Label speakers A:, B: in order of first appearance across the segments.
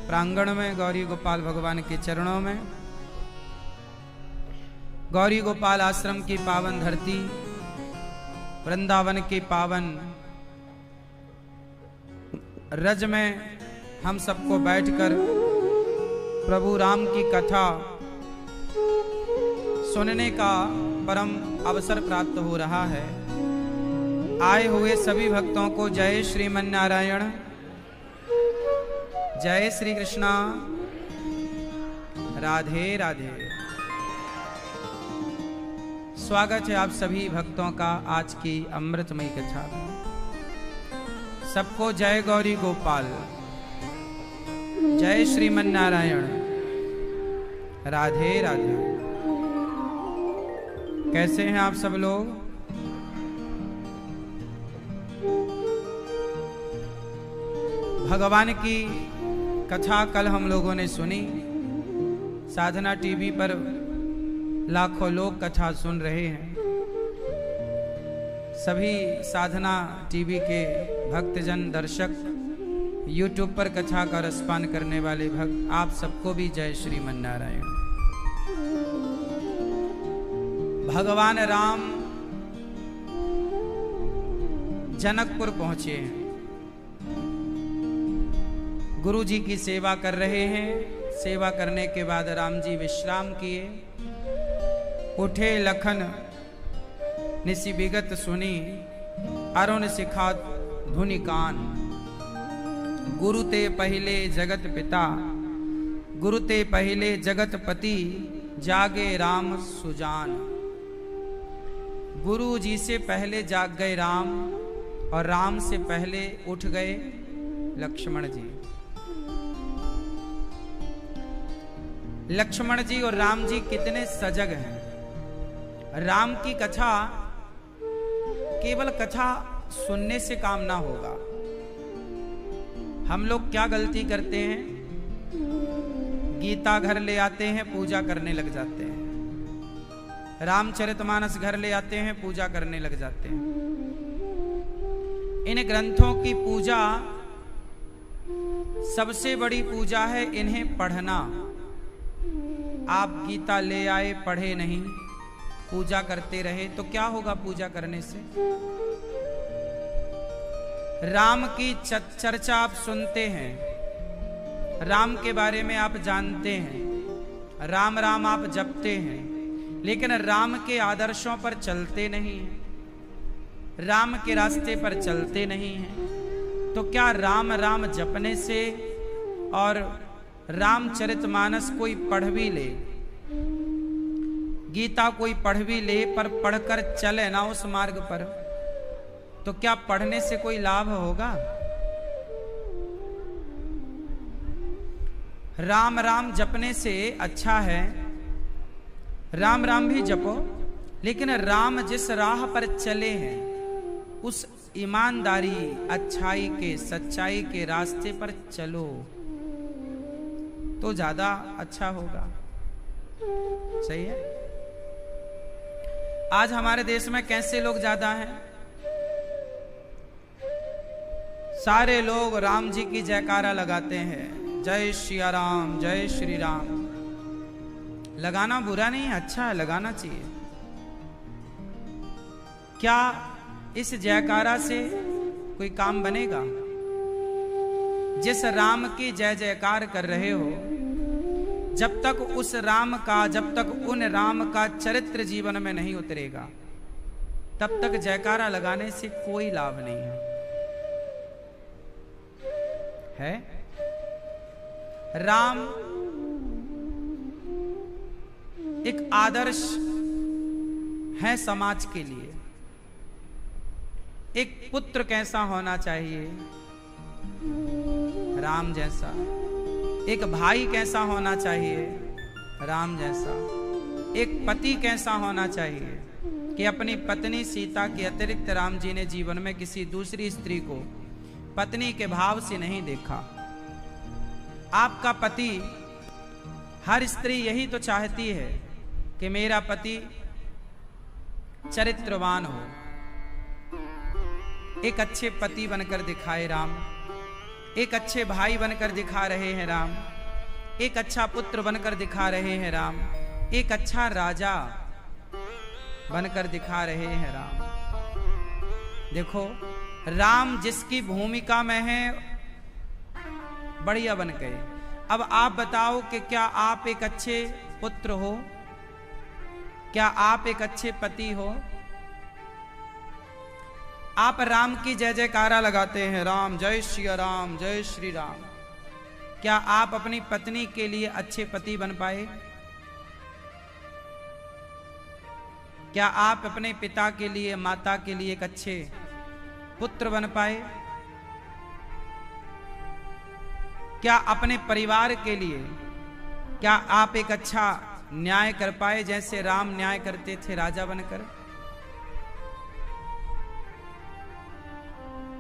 A: प्रांगण में गौरी गोपाल भगवान के चरणों में, गौरी गोपाल आश्रम की पावन धरती, वृंदावन के पावन रज में हम सबको बैठकर प्रभु राम की कथा सुनने का परम अवसर प्राप्त हो रहा है। आए हुए सभी भक्तों को जय श्रीमन नारायण, जय श्री कृष्णा, राधे राधे। स्वागत है आप सभी भक्तों का आज की अमृतमयी कथा में। सबको जय गौरी गोपाल, जय श्रीमन नारायण, राधे राधे। कैसे हैं आप सब लोग? भगवान की कथा कल हम लोगों ने सुनी। साधना टीवी पर लाखों लोग कथा सुन रहे हैं। सभी साधना टीवी के भक्तजन दर्शक, यूट्यूब पर कथा का रसपान करने वाले भक्त, आप सबको भी जय श्रीमन नारायण। भगवान राम जनकपुर पहुंचे हैं। गुरु जी की सेवा कर रहे हैं। सेवा करने के बाद राम जी विश्राम किए। उठे लखन निसी विगत सुनी, अरुण शिखा धुनि कान। गुरु ते पहले जगत पिता, गुरु ते पहले जगत पति, जागे राम सुजान। गुरु जी से पहले जाग गए राम, और राम से पहले उठ गए लक्ष्मण जी। लक्ष्मण जी और राम जी कितने सजग हैं। राम की कथा केवल कथा सुनने से काम ना होगा। हम लोग क्या गलती करते हैं? गीता घर ले आते हैं, पूजा करने लग जाते हैं। रामचरितमानस घर ले आते हैं, पूजा करने लग जाते हैं। इन ग्रंथों की पूजा सबसे बड़ी पूजा है इन्हें पढ़ना। आप गीता ले आए, पढ़े नहीं, पूजा करते रहे तो क्या होगा पूजा करने से? राम की चर्चा आप सुनते हैं, राम के बारे में आप जानते हैं, राम राम आप जपते हैं, लेकिन राम के आदर्शों पर चलते नहीं हैं, राम के रास्ते पर चलते नहीं हैं। तो क्या राम राम जपने से और रामचरितमानस कोई पढ़ भी ले, गीता कोई पढ़ भी ले, पर पढ़कर चले ना उस मार्ग पर, तो क्या पढ़ने से कोई लाभ होगा? राम राम जपने से अच्छा है राम राम भी जपो, लेकिन राम जिस राह पर चले हैं उस ईमानदारी, अच्छाई के, सच्चाई के रास्ते पर चलो तो ज्यादा अच्छा होगा। सही है? आज हमारे देश में कैसे लोग ज्यादा हैं? सारे लोग राम जी की जयकारा लगाते हैं, जय श्री राम, जय श्री राम। लगाना बुरा नहीं है, अच्छा है, लगाना चाहिए। क्या इस जयकारा से कोई काम बनेगा? जिस राम की जय जयकार कर रहे हो, जब तक उस राम का, जब तक उन राम का चरित्र जीवन में नहीं उतरेगा, तब तक जयकारा लगाने से कोई लाभ नहीं है। राम एक आदर्श है समाज के लिए। एक पुत्र कैसा होना चाहिए? राम जैसा। एक भाई कैसा होना चाहिए? राम जैसा। एक पति कैसा होना चाहिए कि अपनी पत्नी सीता के अतिरिक्त राम जी ने जीवन में किसी दूसरी स्त्री को पत्नी के भाव से नहीं देखा। आपका पति, हर स्त्री यही तो चाहती है कि मेरा पति चरित्रवान हो, एक अच्छे पति बनकर दिखाए राम। एक अच्छे भाई बनकर दिखा रहे हैं राम, एक अच्छा पुत्र बनकर दिखा रहे हैं राम, एक अच्छा राजा बनकर दिखा रहे हैं राम। देखो राम जिसकी भूमिका में है बढ़िया बन गए। अब आप बताओ कि क्या आप एक अच्छे पुत्र हो, क्या आप एक अच्छे पति हो? आप राम की जय जयकारा लगाते हैं, राम जय श्री राम जय श्री राम। क्या आप अपनी पत्नी के लिए अच्छे पति बन पाए? क्या आप अपने पिता के लिए, माता के लिए एक अच्छे पुत्र बन पाए? क्या अपने परिवार के लिए क्या आप एक अच्छा न्याय कर पाए, जैसे राम न्याय करते थे राजा बनकर?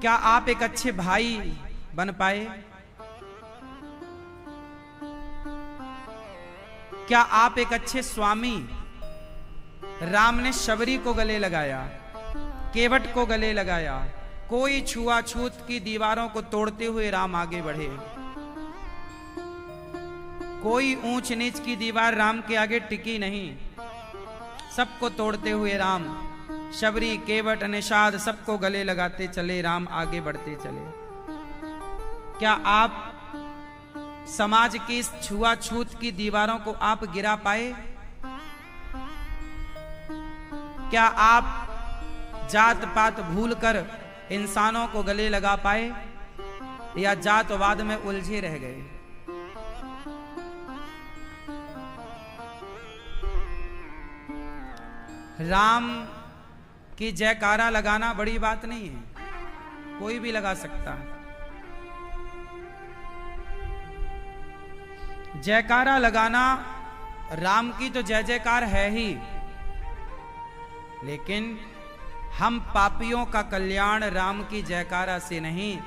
A: क्या आप एक अच्छे भाई बन पाए? क्या आप एक अच्छे स्वामी? राम ने शबरी को गले लगाया, केवट को गले लगाया, कोई छुआछूत की दीवारों को तोड़ते हुए राम आगे बढ़े। कोई ऊंच नीच की दीवार राम के आगे टिकी नहीं, सबको तोड़ते हुए राम शबरी, केवट, निषाद सबको गले लगाते चले, राम आगे बढ़ते चले। क्या आप समाज की इस छुआछूत की दीवारों को आप गिरा पाए? क्या आप जात पात भूलकर इंसानों को गले लगा पाए, या जातवाद में उलझे रह गए? राम की जयकारा लगाना बड़ी बात नहीं है, कोई भी लगा सकता है। जयकारा लगाना, राम की तो जय जयकार है ही, लेकिन हम पापियों का कल्याण राम की जयकारा से नहीं,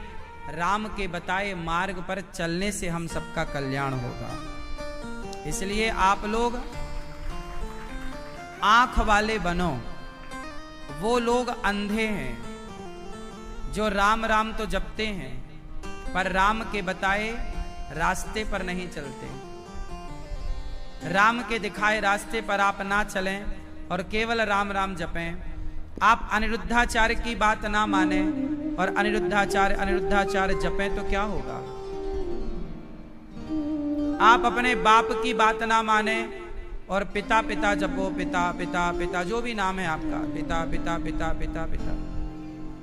A: राम के बताए मार्ग पर चलने से हम सबका कल्याण होगा। इसलिए आप लोग आंख वाले बनो। वो लोग अंधे हैं जो राम राम तो जपते हैं, पर राम के बताए रास्ते पर नहीं चलते। राम के दिखाए रास्ते पर आप ना चलें और केवल राम राम जपें। आप अनिरुद्धाचार्य की बात ना माने और अनिरुद्धाचार्य जपें तो क्या होगा? आप अपने बाप की बात ना माने और पिता पिता जपो, पिता पिता पिता, जो भी नाम है आपका, पिता पिता पिता पिता पिता।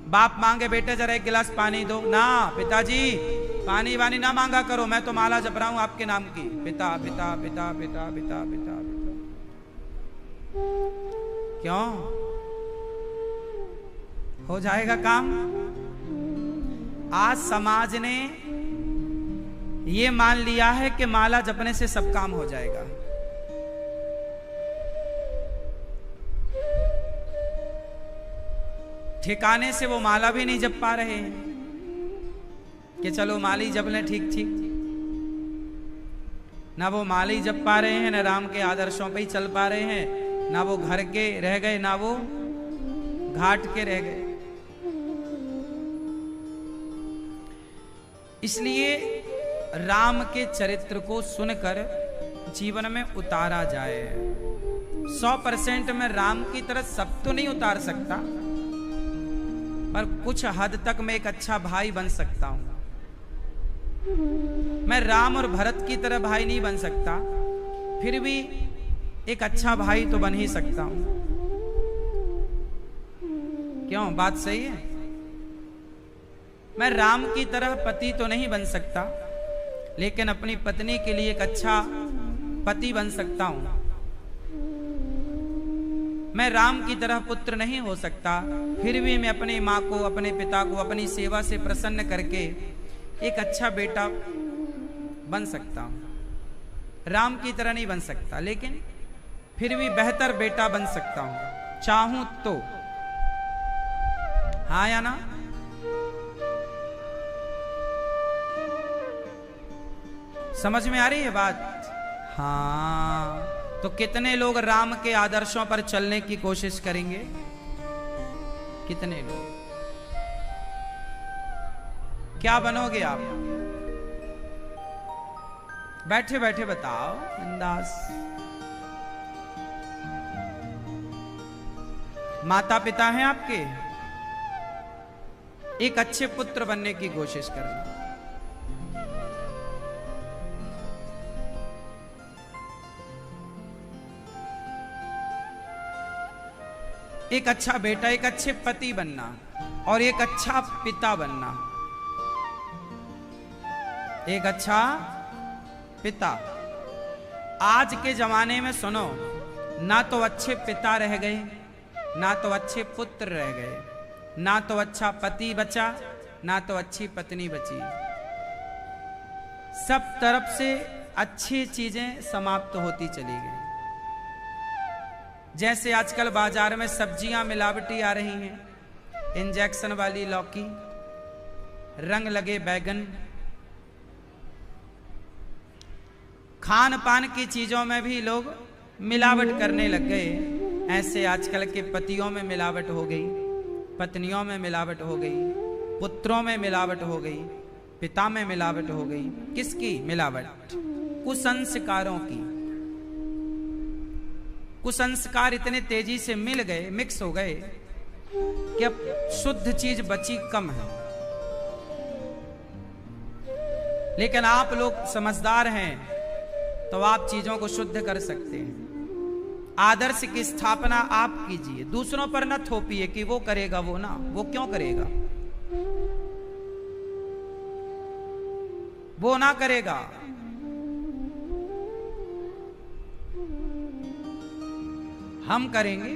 A: बाप मांगे बेटे जरा एक गिलास पानी दो, ना पिताजी पानी वानी ना मांगा करो, मैं तो माला जप रहा हूं आपके नाम की। पिता पिता पिता पिता पिता पिता पिता। क्यों? हो जाएगा काम? आज समाज ने ये मान लिया है कि माला जपने से सब काम हो जाएगा। ठिकाने से वो माला भी नहीं जप पा रहे हैं कि चलो माली जप लें, ठीक ठीक। ना वो माली जप पा रहे हैं, ना राम के आदर्शों पे ही चल पा रहे हैं, ना वो घर के रह गए, ना वो घाट के रह गए। इसलिए राम के चरित्र को सुनकर जीवन में उतारा जाए। 100% में राम की तरह सब तो नहीं उतार सकता, पर कुछ हद तक मैं एक अच्छा भाई बन सकता हूं। मैं राम और भरत की तरह भाई नहीं बन सकता, फिर भी एक अच्छा भाई तो बन ही सकता हूं। क्यों? बात सही है। मैं राम की तरह पति तो नहीं बन सकता, लेकिन अपनी पत्नी के लिए एक अच्छा पति बन सकता हूं। मैं राम की तरह पुत्र नहीं हो सकता, फिर भी मैं अपनी माँ को, अपने पिता को अपनी सेवा से प्रसन्न करके एक अच्छा बेटा बन सकता हूं। राम की तरह नहीं बन सकता, लेकिन फिर भी बेहतर बेटा बन सकता हूं, चाहूं तो। हाँ या ना? समझ में आ रही है बात? हाँ। तो कितने लोग राम के आदर्शों पर चलने की कोशिश करेंगे? कितने लोग? क्या बनोगे आप? बैठे बैठे बताओ बिंदास। माता पिता हैं आपके, एक अच्छे पुत्र बनने की कोशिश करना। एक अच्छा बेटा, एक अच्छे पति बनना और एक अच्छा पिता बनना। एक अच्छा पिता। आज के जमाने में सुनो, ना तो अच्छे पिता रह गए, ना तो अच्छे पुत्र रह गए, ना तो अच्छा पति बचा, ना तो अच्छी पत्नी बची। सब तरफ से अच्छी चीजें समाप्त होती चली गई। जैसे आजकल बाजार में सब्जियां मिलावटी आ रही हैं, इंजेक्शन वाली लौकी, रंग लगे बैगन, खान पान की चीजों में भी लोग मिलावट करने लग गए। ऐसे आजकल के पतियों में मिलावट हो गई, पत्नियों में मिलावट हो गई, पुत्रों में मिलावट हो गई, पिता में मिलावट हो गई। किसकी मिलावट? कुसंस्कारों की। कुसंस्कार इतने तेजी से मिल गए, मिक्स हो गए कि अब शुद्ध चीज बची कम है। लेकिन आप लोग समझदार हैं तो आप चीजों को शुद्ध कर सकते हैं। आदर्श की स्थापना आप कीजिए, दूसरों पर न थोपिए कि वो करेगा, वो ना, वो क्यों करेगा, वो ना करेगा। हम करेंगे,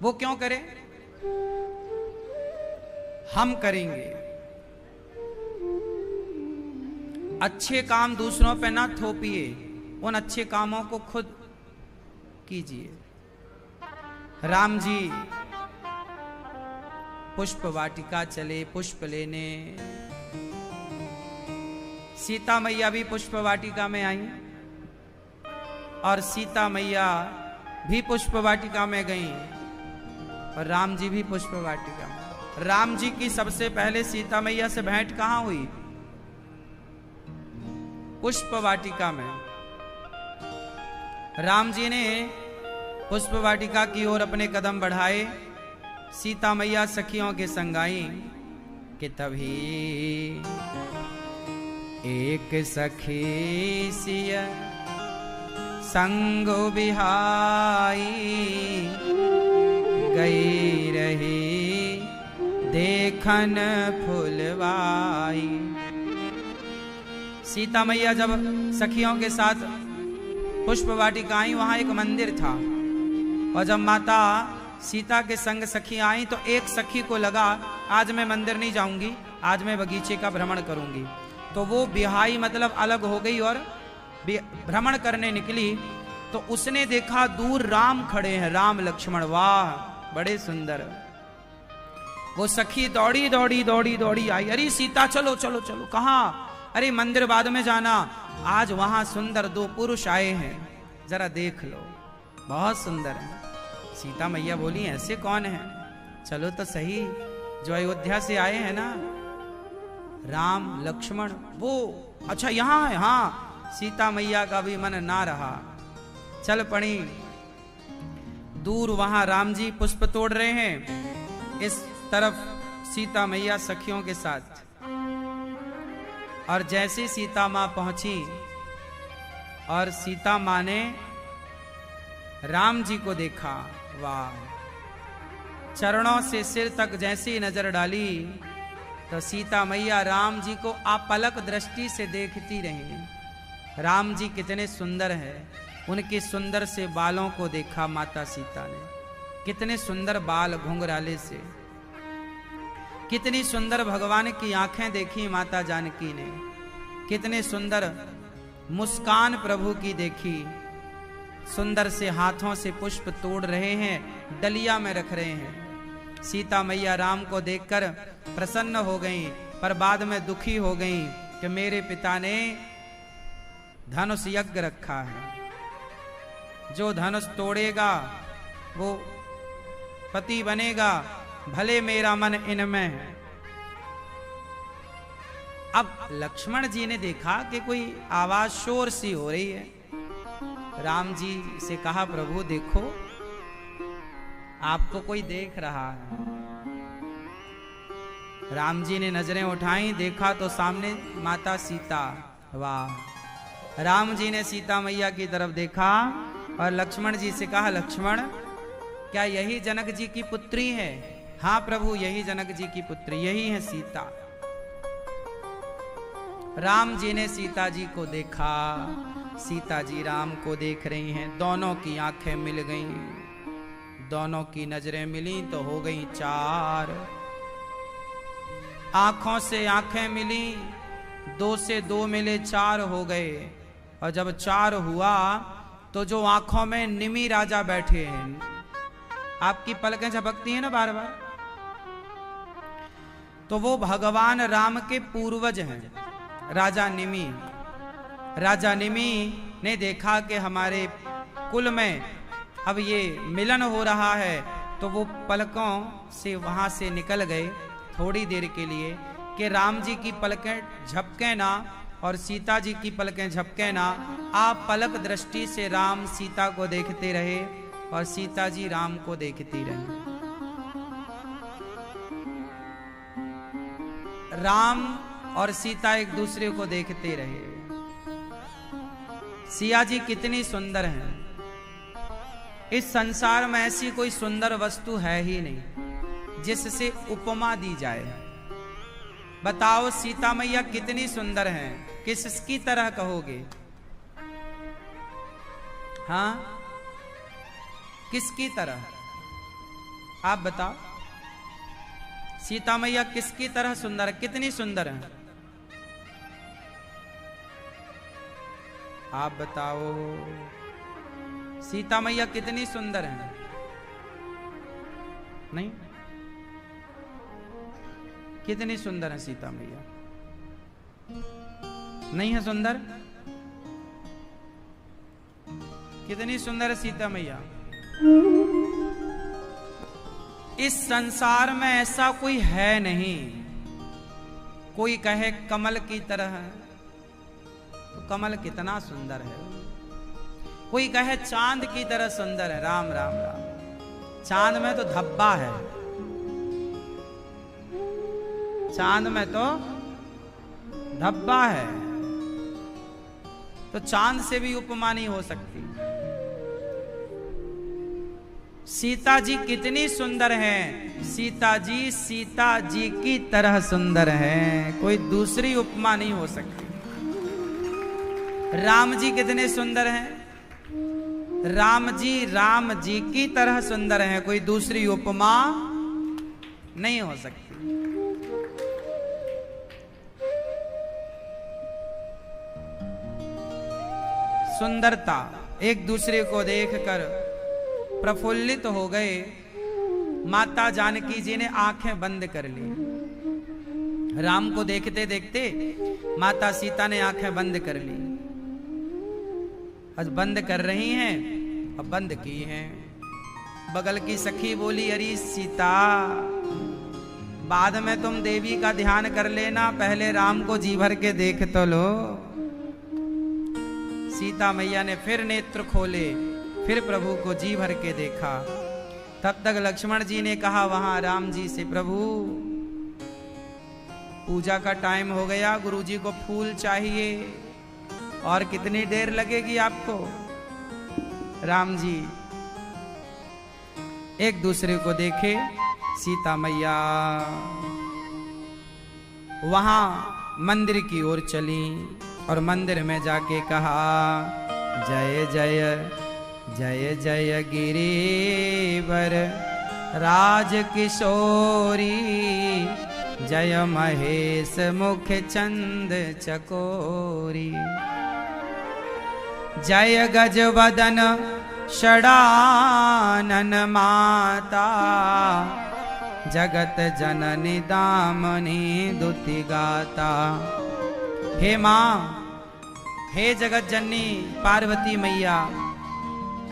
A: वो क्यों करे, हम करेंगे। अच्छे काम दूसरों पे ना थोपिए, उन अच्छे कामों को खुद कीजिए। राम जी पुष्प वाटिका चले पुष्प लेने। सीता मैया भी पुष्प वाटिका में आई और सीता मैया भी पुष्प वाटिका में गई और राम जी भी पुष्प वाटिका में। राम जी की सबसे पहले सीता मैया से भेंट कहां हुई? पुष्प वाटिका में। राम जी ने पुष्प वाटिका की ओर अपने कदम बढ़ाए, सीता मैया सखियों के संग आई कि तभी एक सखी सिया संग बिहाई, गई रही देखन फुलवाई। सीता मैया जब सखियों के साथ पुष्प वाटिका आई, वहां एक मंदिर था और जब माता सीता के संग सखी आई तो एक सखी को लगा आज मैं मंदिर नहीं जाऊंगी, आज मैं बगीचे का भ्रमण करूंगी। तो वो बिहाई मतलब अलग हो गई और भ्रमण करने निकली। तो उसने देखा दूर राम खड़े हैं, राम लक्ष्मण, वाह बड़े सुंदर। वो सखी दौड़ी दौड़ी दौड़ी दौड़ी आई, अरे सीता चलो चलो चलो। कहाँ? अरे मंदिर बाद में जाना, आज वहां सुंदर दो पुरुष आए हैं, जरा देख लो, बहुत सुंदर है। सीता मैया बोली ऐसे कौन है? चलो तो सही, जो अयोध्या से आए हैं ना, राम लक्ष्मण। वो अच्छा यहाँ है? हाँ। सीता मैया का भी मन ना रहा, चल पड़ी। दूर वहां राम जी पुष्प तोड़ रहे हैं, इस तरफ सीता मैया सखियों के साथ। और जैसे सीता मां पहुंची और सीता मां ने राम जी को देखा, वाह, चरणों से सिर तक जैसी नजर डाली तो सीता मैया राम जी को अपलक दृष्टि से देखती रही। राम जी कितने सुंदर हैं, उनके सुंदर से बालों को देखा माता सीता ने, कितने सुंदर बाल घुंघराले से, कितनी सुंदर भगवान की आंखें देखी माता जानकी ने, कितने सुंदर मुस्कान प्रभु की देखी। सुंदर से हाथों से पुष्प तोड़ रहे हैं, डलिया में रख रहे हैं। सीता मैया राम को देखकर प्रसन्न हो गईं, पर बाद में दुखी हो गईं कि मेरे पिता ने धनुष यज्ञ रखा है, जो धनुष तोड़ेगा वो पति बनेगा, भले मेरा मन इनमें है। अब लक्ष्मण जी ने देखा कि कोई आवाज शोर सी हो रही है। राम जी से कहा, प्रभु देखो, आपको कोई देख रहा है। राम जी ने नजरें उठाई, देखा तो सामने माता सीता। वाह! राम जी ने सीता मैया की तरफ देखा और लक्ष्मण जी से कहा, लक्ष्मण, क्या यही जनक जी की पुत्री है? हाँ प्रभु, यही जनक जी की पुत्री, यही है सीता। राम जी ने सीता जी को देखा, सीता जी राम को देख रही हैं। दोनों की आंखें मिल गईं, दोनों की नजरें मिली तो हो गई चार। आंखों से आंखें मिली, दो से दो मिले, चार हो गए। और जब चार हुआ तो जो आंखों में निमि राजा बैठे हैं, आपकी पलकें झपकती हैं ना बार बार, तो वो भगवान राम के पूर्वज हैं, राजा निमि। राजा निमि ने देखा कि हमारे कुल में अब ये मिलन हो रहा है, तो वो पलकों से वहां से निकल गए थोड़ी देर के लिए, कि राम जी की पलकें झपके ना और सीता जी की पलकें झपके ना। आप पलक दृष्टि से राम सीता को देखते रहे और सीता जी राम को देखती रही। राम और सीता एक दूसरे को देखते रहे। सिया जी कितनी सुंदर हैं। इस संसार में ऐसी कोई सुंदर वस्तु है ही नहीं जिससे उपमा दी जाए। बताओ सीता मैया कितनी सुंदर हैं, किसकी तरह कहोगे? हाँ, किसकी तरह? आप बताओ, सीता मैया किसकी तरह सुंदर है? कितनी सुंदर है? आप बताओ, सीता मैया कितनी सुंदर है? नहीं, कितनी सुंदर है सीता मैया? नहीं है सुंदर? कितनी सुंदर है सीता मैया? इस संसार में ऐसा कोई है नहीं। कोई कहे कमल की तरह है, तो कमल कितना सुंदर है। कोई कहे चांद की तरह सुंदर है। राम राम राम, चांद में तो धब्बा है, चांद में तो धब्बा है, तो चांद से भी उपमा नहीं हो सकती। सीता जी कितनी सुंदर हैं। सीता जी की तरह सुंदर हैं, कोई दूसरी उपमा नहीं हो सकती। राम जी कितने सुंदर हैं। राम जी की तरह सुंदर हैं, कोई दूसरी उपमा नहीं हो सकती। सुंदरता, एक दूसरे को देखकर प्रफुल्लित हो गए। माता जानकी जी ने आंखें बंद कर ली। राम को देखते देखते माता सीता ने आंखें बंद कर ली। आज बंद कर रही हैं, अब बंद की हैं। बगल की सखी बोली, अरे सीता, बाद में तुम देवी का ध्यान कर लेना, पहले राम को जी भर के देख तो लो। सीता मैया ने फिर नेत्र खोले, फिर प्रभु को जी भर के देखा। तब तक लक्ष्मण जी ने कहा वहां राम जी से, प्रभु पूजा का टाइम हो गया, गुरुजी को फूल चाहिए, और कितनी देर लगेगी आपको? राम जी एक दूसरे को देखे। सीता मैया वहां मंदिर की ओर चली और मंदिर में जाके कहा, जय जय जय जय गिरिवर राज किशोरी, जय महेश मुख चंद चकोरी, जय गजवदन षडानन माता, जगत जननी दामनी दुति गाता। हे माँ, हे जगत जननी पार्वती मैया,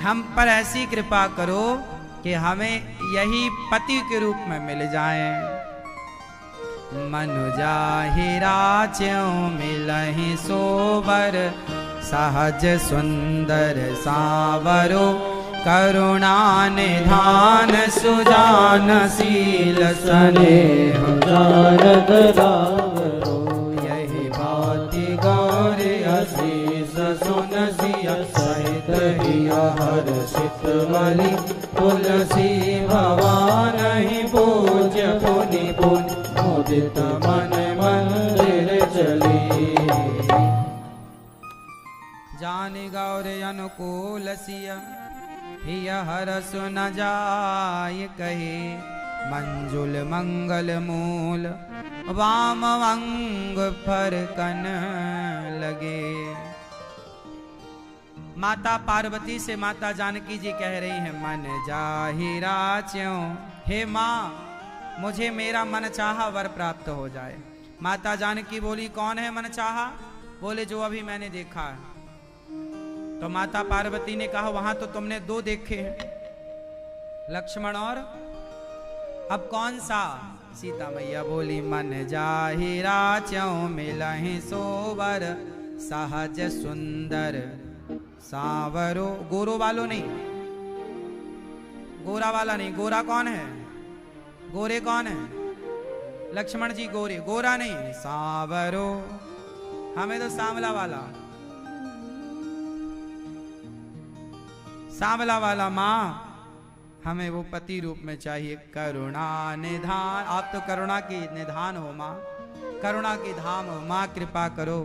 A: हम पर ऐसी कृपा करो कि हमें यही पति के रूप में मिल जाएं। मनुजाहि राच्यों मिलहि सोबर, सहज सुंदर सावरो, करुणा निधान सुजान शील स्नेह जानत रावरो। यही भांति गौरी असीस सुन सिय सहित हिय हर्षित बलि, तुलसी भवानहि पूज्य पुनि पुनि, मुदित मन मंदिर चली। जानि गौरी अनुकूल सिय हिय हरस न जाय कहे, मंजुल मंगल मूल वाम अंग फरकन लगे। माता पार्वती से माता जानकी जी कह रही हैं, मन जाहि राच्यों, हे माँ मुझे मेरा मन चाहा वर प्राप्त हो जाए। माता जानकी बोली, कौन है मन चाहा? बोले, जो अभी मैंने देखा है। तो माता पार्वती ने कहा, वहां तो तुमने दो देखे हैं, लक्ष्मण और अब कौन सा? सीता मैया बोली, मन जाहि राच्यों मिलहि सोबर, सहज सुंदर सावरो। गोरो वालो नहीं, गोरा वाला नहीं। गोरा कौन है? गोरे कौन है? लक्ष्मण जी गोरे। गोरा नहीं, सावरो। हमें तो सांवला वाला, सांवला वाला माँ, हमें वो पति रूप में चाहिए। करुणा निधान, आप तो करुणा की निधान हो माँ, करुणा की धाम हो माँ, कृपा करो।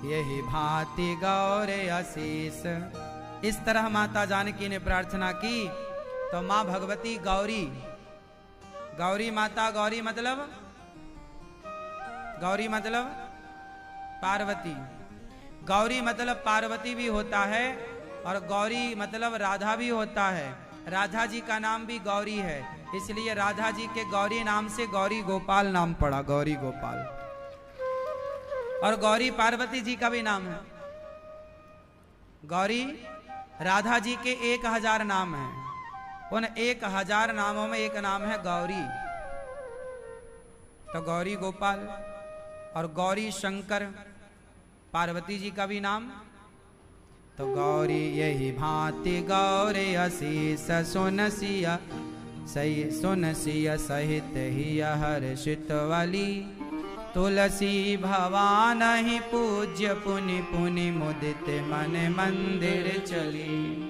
A: यही भांति गौरे आशीष। इस तरह माता जानकी ने प्रार्थना की तो माँ भगवती गौरी, गौरी माता, गौरी मतलब, गौरी मतलब पार्वती, गौरी मतलब पार्वती भी होता है और गौरी मतलब राधा भी होता है। राधा जी का नाम भी गौरी है, इसलिए राधा जी के गौरी नाम से गौरी गोपाल नाम पड़ा, गौरी गोपाल। और गौरी पार्वती जी का भी नाम है। गौरी राधा जी के 1000 नाम हैं, उन 1000 नामों में एक नाम है गौरी। तो गौरी गोपाल और गौरी शंकर पार्वती जी का भी नाम। तो गौरी यही भांति गौरे असीस सुन सिया, सही सुन सिया सहित ही हर्षित वाली, तुलसी भवानहि पूज्य पुनि पुनि, मुदित मन मंदिर चली।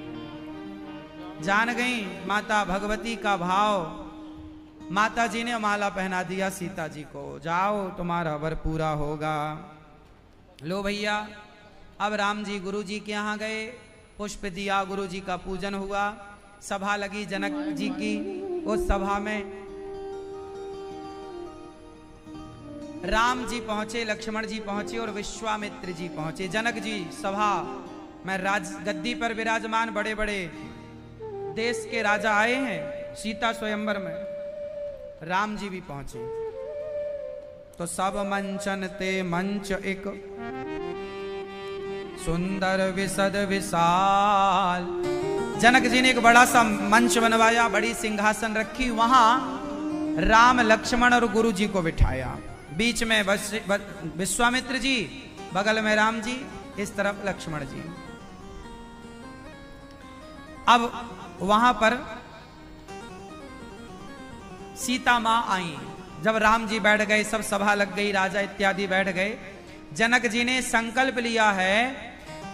A: जान गई माता भगवती का भाव। माता जी ने माला पहना दिया सीता जी को, जाओ तुम्हारा वर पूरा होगा। लो भैया, अब राम जी गुरु जी के यहाँ गए, पुष्प दिया, गुरु जी का पूजन हुआ, सभा लगी जनक जी की। उस सभा में राम जी पहुंचे, लक्ष्मण जी पहुंचे और विश्वामित्र जी पहुंचे। जनक जी सभा में राज गद्दी पर विराजमान, बड़े बड़े देश के राजा आए हैं। सीता स्वयंवर में राम जी भी पहुंचे। तो सब मंचन ते मंच एक, सुंदर विशद विशाल। जनक जी ने एक बड़ा सा मंच बनवाया, बड़ी सिंहासन रखी, वहां राम लक्ष्मण और गुरु जी को बिठाया। बीच में विश्वामित्र जी, बगल में राम जी, इस तरफ लक्ष्मण जी। अब वहां पर सीता मां आई। जब राम जी बैठ गए, सब सभा लग गई, राजा इत्यादि बैठ गए। जनक जी ने संकल्प लिया है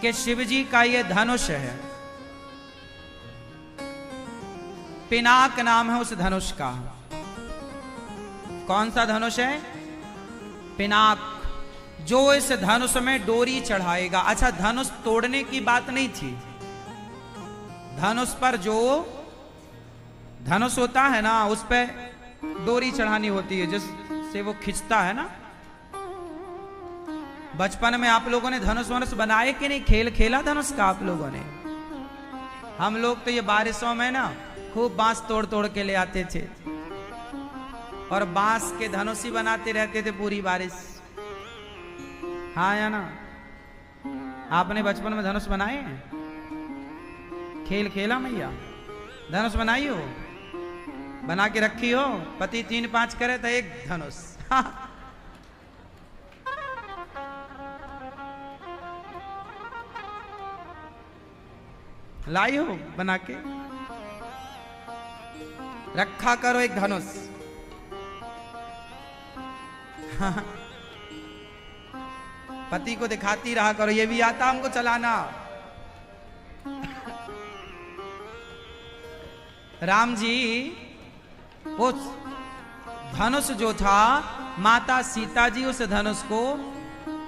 A: कि शिव जी का ये धनुष है, पिनाक नाम है उस धनुष का। कौन सा धनुष है? पिनाक। जो इस धनुष में डोरी चढ़ाएगा। अच्छा, धनुष तोड़ने की बात नहीं थी, धनुष पर जो धनुष होता है ना, उस पे डोरी चढ़ानी होती है, जिससे वो खिंचता है ना। बचपन में आप लोगों ने धनुष वनुष बनाए कि नहीं? खेल खेला धनुष का आप लोगों ने? हम लोग तो ये बारिशों में ना खूब बांस तोड़ तोड़ के ले आते थे और बांस के धनुष ही बनाते रहते थे पूरी बारिश। हाँ या ना? आपने बचपन में धनुष बनाए हैं? खेल खेला मैया? धनुष बनाई हो? बना के रखी हो, पति 3-5 करे तो एक धनुष। लाई हो बना के रखा करो एक धनुष। पति को दिखाती रहा करो, ये भी आता हमको चलाना। राम जी वो धनुष जो था, माता सीता जी उस धनुष को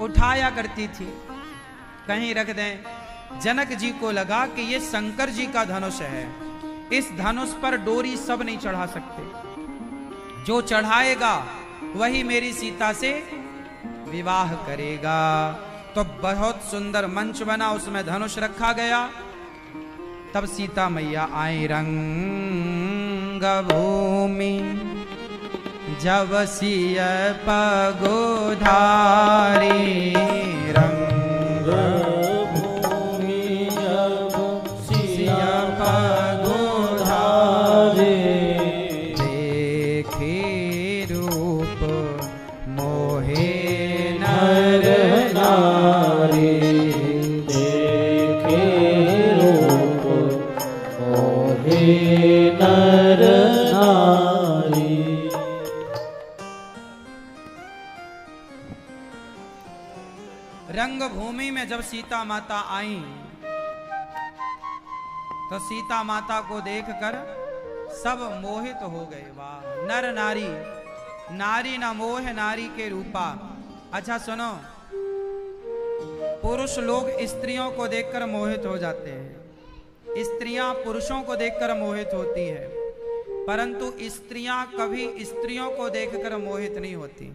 A: उठाया करती थी, कहीं रख दें। जनक जी को लगा कि ये शंकर जी का धनुष है, इस धनुष पर डोरी सब नहीं चढ़ा सकते, जो चढ़ाएगा वही मेरी सीता से विवाह करेगा। तो बहुत सुंदर मंच बना, उसमें धनुष रखा गया। तब सीता मैया आई। रंग भूमि जब सिय पगोधारी, रंग भूमि जब सिय पगोधारी, देखे रूप मोहे नर नारी, देखे रूप मोहे नर नारी। रंग भूमि में जब सीता माता आई तो सीता माता को देखकर सब मोहित हो गए। वाह, नर नारी, नारी न मोह नारी के रूपा। अच्छा सुनो, पुरुष लोग स्त्रियों को देखकर मोहित हो जाते हैं, स्त्रियां पुरुषों को देखकर मोहित होती है, परंतु स्त्रियां कभी स्त्रियों को देखकर मोहित नहीं होती।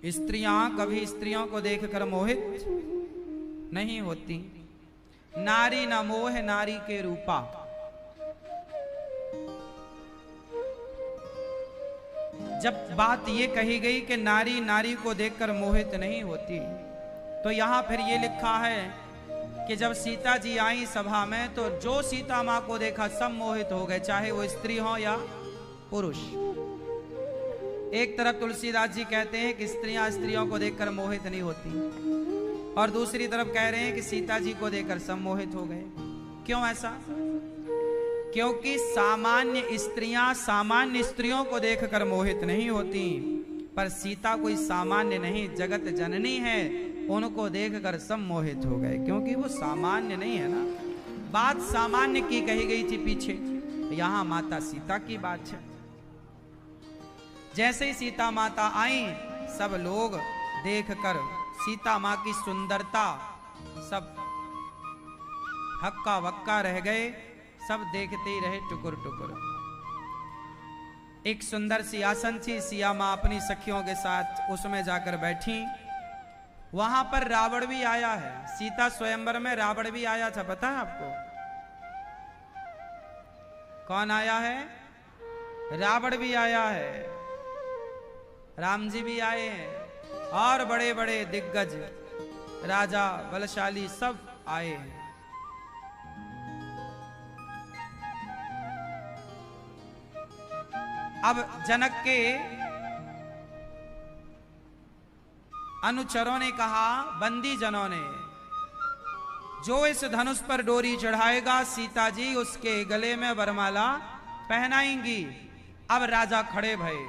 A: स्त्रियां कभी स्त्रियों को देखकर मोहित नहीं होती। नारी न मोह नारी के रूपा। जब बात ये कही गई कि नारी नारी को देखकर मोहित नहीं होती, तो यहां फिर ये लिखा है कि जब सीता जी आई सभा में तो जो सीता मां को देखा सब मोहित हो गए, चाहे वो स्त्री हो या पुरुष। एक तरफ तुलसीदास जी कहते हैं कि स्त्रियां स्त्रियों को देखकर मोहित नहीं होती, और दूसरी तरफ कह रहे हैं कि सीता जी को देखकर सब मोहित हो गए। क्यों ऐसा? क्योंकि सामान्य स्त्रियां सामान्य स्त्रियों को देखकर मोहित नहीं होती, पर सीता कोई सामान्य नहीं, जगत जननी है, उनको देखकर सब मोहित हो गए, क्योंकि वो सामान्य नहीं है ना। बात सामान्य की कही गई थी पीछे, यहां माता सीता की बात है। जैसे ही सीता माता आई, सब लोग देखकर सीता मां की सुंदरता सब हक्का वक्का रह गए, सब देखते ही रहे टुकुर टुकुर। एक सुंदर सी आसन थी, सिया मां अपनी सखियों के साथ उसमें जाकर बैठी। वहां पर रावण भी आया है, सीता स्वयंवर में रावण भी आया था, पता है आपको? कौन आया है? रावण भी आया है, राम जी भी आए हैं, और बड़े बड़े दिग्गज राजा बलशाली सब आए हैं। अब जनक के अनुचरों ने कहा, बंदी जनों ने, जो इस धनुष पर डोरी चढ़ाएगा सीता जी उसके गले में वरमाला पहनाएंगी। अब राजा खड़े भये,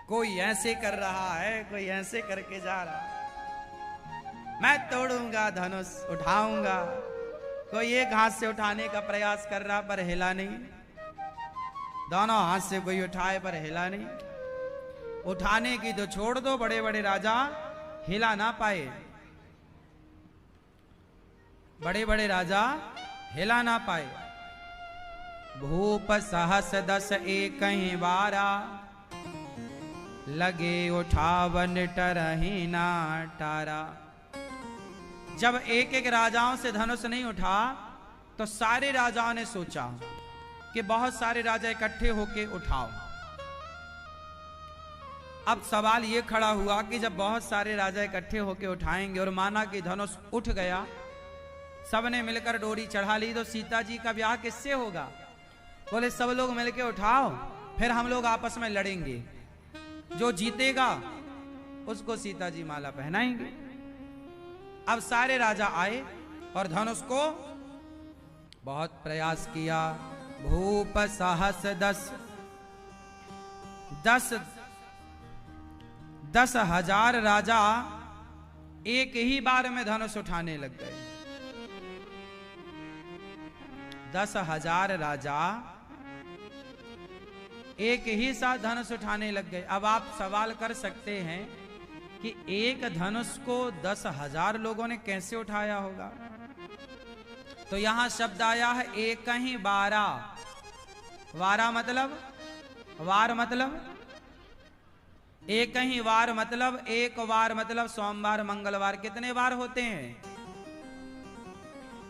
A: कोई ऐसे कर रहा है, कोई ऐसे करके जा रहा है, मैं तोड़ूंगा धनुष, उठाऊंगा। कोई एक हाथ से उठाने का प्रयास कर रहा पर हिला नहीं, दोनों हाथ से कोई उठाए पर हिला नहीं। उठाने की तो छोड़ दो, बड़े बड़े राजा हिला ना पाए, बड़े बड़े राजा हिला ना पाए। भूप सहस दस एक बारा, लगे उठावन टरही ना टारा। जब एक एक राजाओं से धनुष नहीं उठा तो सारे राजाओं ने सोचा कि बहुत सारे राजा इकट्ठे होके उठाओ। अब सवाल ये खड़ा हुआ कि जब बहुत सारे राजा इकट्ठे होके उठाएंगे और माना कि धनुष उठ गया, सबने मिलकर डोरी चढ़ा ली, तो सीता जी का ब्याह किससे होगा? बोले सब लोग मिलके उठाओ, फिर हम लोग आपस में लड़ेंगे, जो जीतेगा उसको सीता जी माला पहनाएंगे। अब सारे राजा आए और धनुष को बहुत प्रयास किया। भूप साहस 10,000 राजा एक ही बार में धनुष उठाने लग गए। 10,000 राजा एक ही साथ धनुष उठाने लग गए। अब आप सवाल कर सकते हैं कि एक धनुष को 10,000 लोगों ने कैसे उठाया होगा? तो यहां शब्द आया है एक ही 12। वारा मतलब, वार मतलब एक ही वार मतलब, एक वार मतलब सोमवार मंगलवार, कितने वार होते हैं?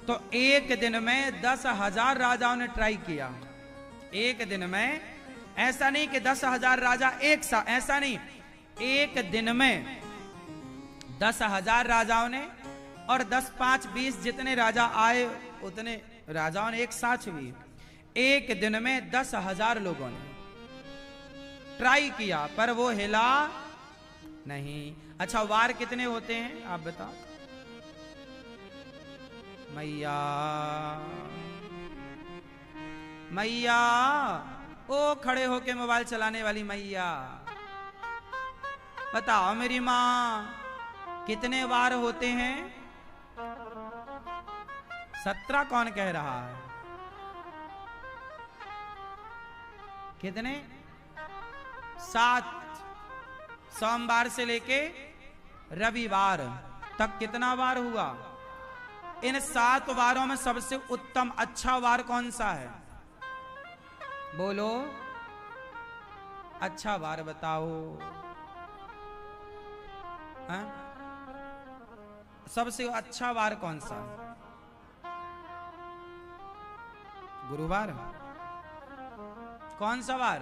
A: तो एक दिन में 10,000 राजाओं ने ट्राई किया। एक दिन में, ऐसा नहीं कि 10,000 राजा एक साथ, ऐसा नहीं, एक दिन में 10,000 राजाओं ने, और 10, 5, 20 जितने राजा आए उतने राजाओं ने एक साथ भी एक दिन में 10,000 लोगों ने ट्राई किया, पर वो हिला नहीं। अच्छा, वार कितने होते हैं आप बताओ? मैया मैया, ओ खड़े होके मोबाइल चलाने वाली मैया, बताओ मेरी माँ, कितने वार होते हैं? 17 कौन कह रहा है? कितने? 7। सोमवार से लेके रविवार तक कितना वार हुआ? इन 7 वारों में सबसे उत्तम अच्छा वार कौन सा है? बोलो, अच्छा वार बताओ। हाँ? सबसे अच्छा वार कौन सा है? गुरुवार। कौन सा वार?